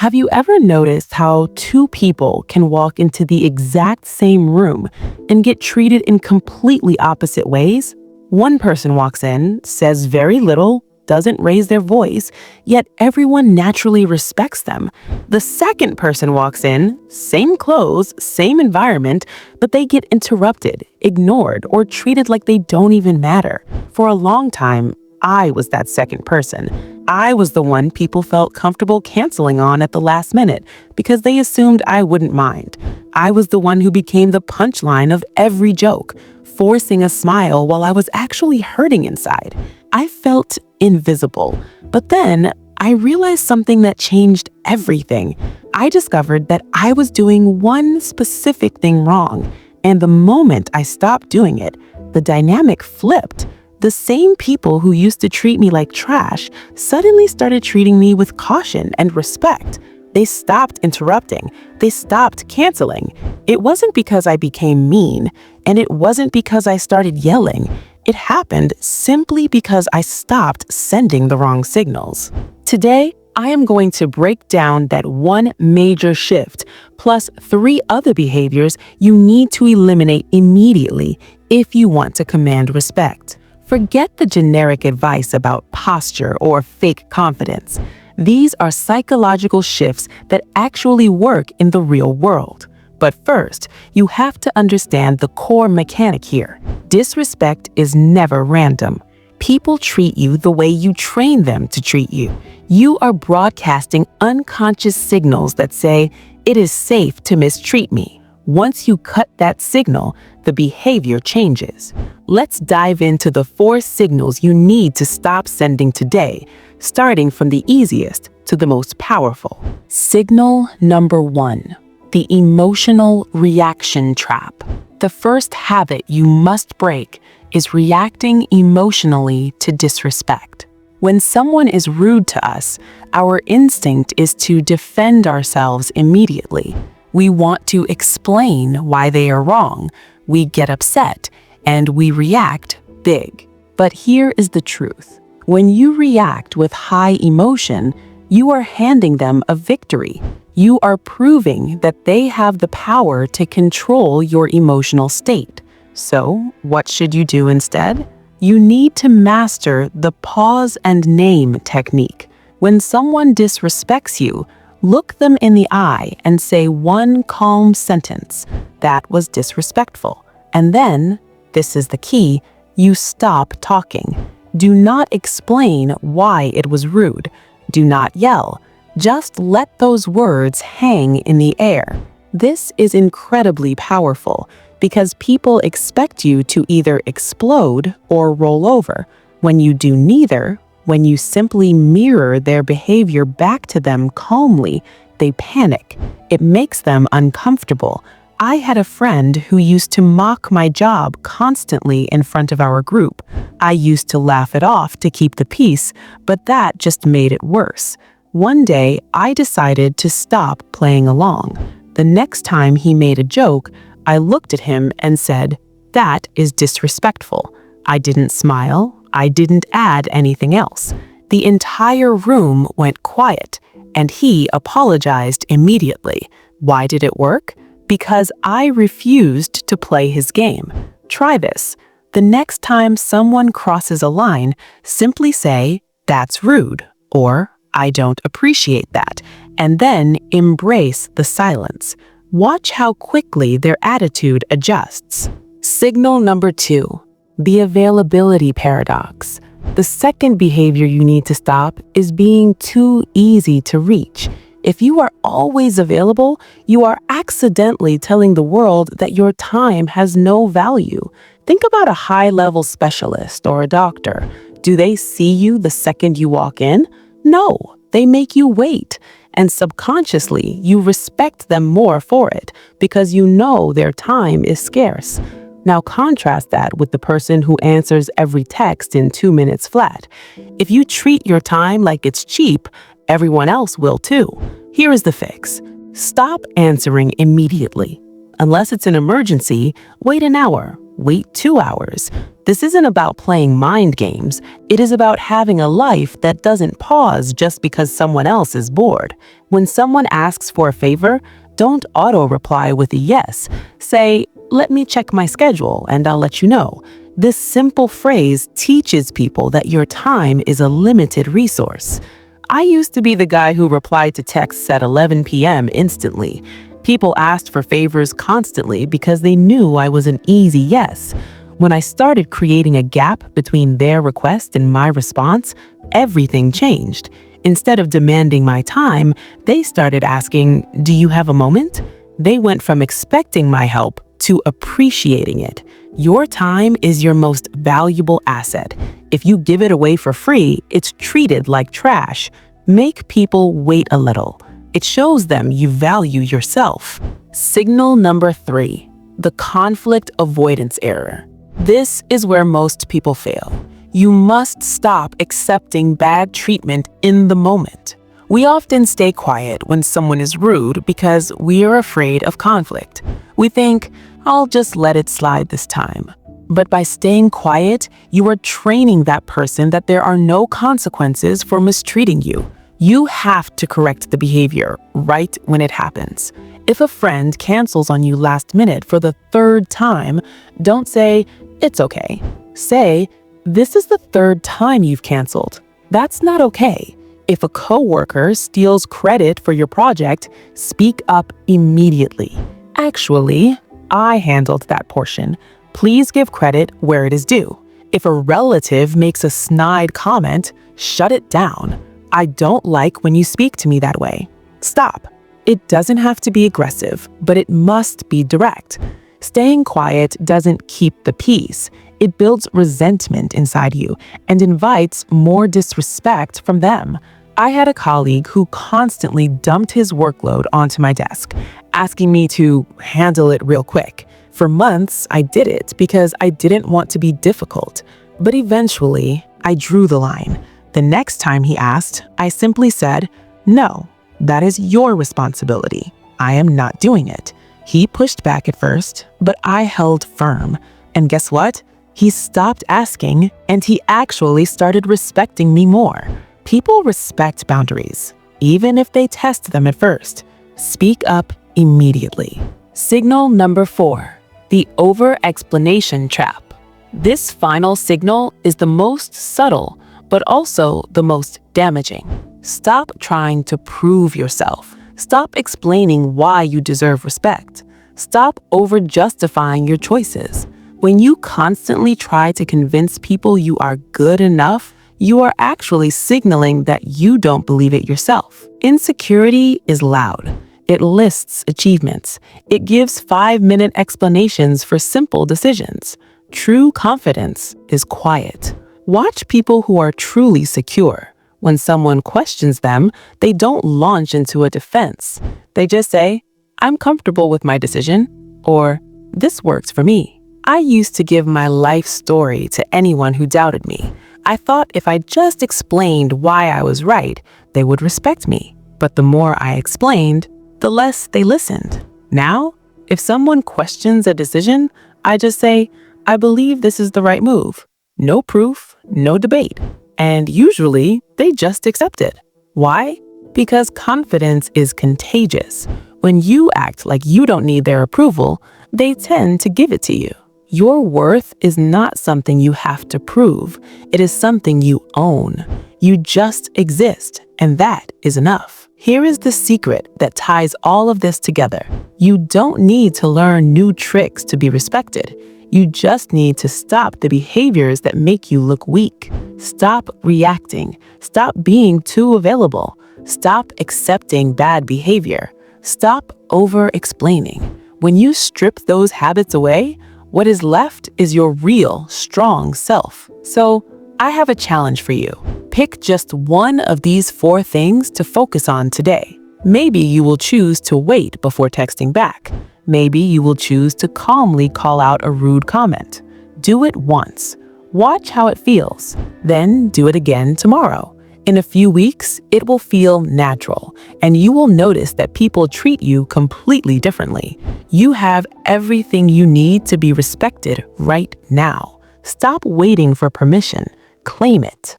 Have you ever noticed how two people can walk into the exact same room and get treated in completely opposite ways? One person walks in, says very little, doesn't raise their voice, yet everyone naturally respects them. The second person walks in, same clothes, same environment, but they get interrupted, ignored, or treated like they don't even matter. For a long time, I was that second person. I was the one people felt comfortable canceling on at the last minute because they assumed I wouldn't mind. I was the one who became the punchline of every joke, forcing a smile while I was actually hurting inside. I felt invisible. But then I realized something that changed everything. I discovered that I was doing one specific thing wrong. And the moment I stopped doing it, the dynamic flipped. The same people who used to treat me like trash suddenly started treating me with caution and respect. They stopped interrupting. They stopped canceling. It wasn't because I became mean, and it wasn't because I started yelling. It happened simply because I stopped sending the wrong signals. Today, I am going to break down that one major shift, plus 3 other behaviors you need to eliminate immediately if you want to command respect. Forget the generic advice about posture or fake confidence. These are psychological shifts that actually work in the real world. But first, you have to understand the core mechanic here. Disrespect is never random. People treat you the way you train them to treat you. You are broadcasting unconscious signals that say, "It is safe to mistreat me." Once you cut that signal, the behavior changes. Let's dive into the 4 signals you need to stop sending today, starting from the easiest to the most powerful. Signal number 1, the emotional reaction trap. The first habit you must break is reacting emotionally to disrespect. When someone is rude to us, our instinct is to defend ourselves immediately. We want to explain why they are wrong. We get upset and we react big. But here is the truth. When you react with high emotion, you are handing them a victory. You are proving that they have the power to control your emotional state. So, what should you do instead? You need to master the pause and name technique. When someone disrespects you, look them in the eye and say one calm sentence. "That was disrespectful." And then, this is the key, you stop talking. Do not explain why it was rude. Do not yell. Just let those words hang in the air. This is incredibly powerful because people expect you to either explode or roll over. When you do neither, when you simply mirror their behavior back to them calmly, they panic. It makes them uncomfortable. I had a friend who used to mock my job constantly in front of our group. I used to laugh it off to keep the peace, but that just made it worse. One day, I decided to stop playing along. The next time he made a joke, I looked at him and said, "That is disrespectful." I didn't smile. I didn't add anything else. The entire room went quiet, and he apologized immediately. Why did it work? Because I refused to play his game. Try this. The next time someone crosses a line, simply say, "That's rude," or "I don't appreciate that," and then embrace the silence. Watch how quickly their attitude adjusts. Signal number 2. The availability paradox. The second behavior you need to stop is being too easy to reach. If you are always available, you are accidentally telling the world that your time has no value. Think about a high-level specialist or a doctor. Do they see you the second you walk in? No, they make you wait. And subconsciously, you respect them more for it because you know their time is scarce. Now contrast that with the person who answers every text in 2 minutes flat. If you treat your time like it's cheap, everyone else will too. Here is the fix. Stop answering immediately. Unless it's an emergency, wait an hour, wait 2 hours. This isn't about playing mind games. It is about having a life that doesn't pause just because someone else is bored. When someone asks for a favor, don't auto-reply with a yes. Say, "Let me check my schedule and I'll let you know." This simple phrase teaches people that your time is a limited resource. I used to be the guy who replied to texts at 11 p.m. instantly. People asked for favors constantly because they knew I was an easy yes. When I started creating a gap between their request and my response, everything changed. Instead of demanding my time, they started asking, "Do you have a moment?" They went from expecting my help to appreciating it. Your time is your most valuable asset. If you give it away for free, it's treated like trash. Make people wait a little. It shows them you value yourself. Signal number 3, the conflict avoidance error. This is where most people fail. You must stop accepting bad treatment in the moment. We often stay quiet when someone is rude because we are afraid of conflict. We think, "I'll just let it slide this time." But by staying quiet, you are training that person that there are no consequences for mistreating you. You have to correct the behavior right when it happens. If a friend cancels on you last minute for the 3rd time, don't say, "It's okay." Say, "This is the 3rd time you've canceled. That's not okay." If a coworker steals credit for your project, speak up immediately. "Actually, I handled that portion. Please give credit where it is due." If a relative makes a snide comment, shut it down. "I don't like when you speak to me that way." Stop. It doesn't have to be aggressive, but it must be direct. Staying quiet doesn't keep the peace. It builds resentment inside you and invites more disrespect from them. I had a colleague who constantly dumped his workload onto my desk, asking me to handle it real quick. For months, I did it because I didn't want to be difficult. But eventually, I drew the line. The next time he asked, I simply said, "No, that is your responsibility. I am not doing it." He pushed back at first, but I held firm. And guess what? He stopped asking, and he actually started respecting me more. People respect boundaries, even if they test them at first. Speak up immediately. Signal number 4, the over-explanation trap. This final signal is the most subtle, but also the most damaging. Stop trying to prove yourself. Stop explaining why you deserve respect. Stop over-justifying your choices. When you constantly try to convince people you are good enough, you are actually signaling that you don't believe it yourself. Insecurity is loud. It lists achievements. It gives 5-minute explanations for simple decisions. True confidence is quiet. Watch people who are truly secure. When someone questions them, they don't launch into a defense. They just say, "I'm comfortable with my decision," or "This works for me." I used to give my life story to anyone who doubted me. I thought if I just explained why I was right, they would respect me. But the more I explained, the less they listened. Now, if someone questions a decision, I just say, "I believe this is the right move." No proof, no debate. And usually, they just accept it. Why? Because confidence is contagious. When you act like you don't need their approval, they tend to give it to you. Your worth is not something you have to prove. It is something you own. You just exist, and that is enough. Here is the secret that ties all of this together. You don't need to learn new tricks to be respected. You just need to stop the behaviors that make you look weak. Stop reacting. Stop being too available. Stop accepting bad behavior. Stop over-explaining. When you strip those habits away, what is left is your real, strong self. So, I have a challenge for you. Pick just one of these 4 things to focus on today. Maybe you will choose to wait before texting back. Maybe you will choose to calmly call out a rude comment. Do it once. Watch how it feels. Then do it again tomorrow. In a few weeks, it will feel natural, and you will notice that people treat you completely differently. You have everything you need to be respected right now. Stop waiting for permission. Claim it.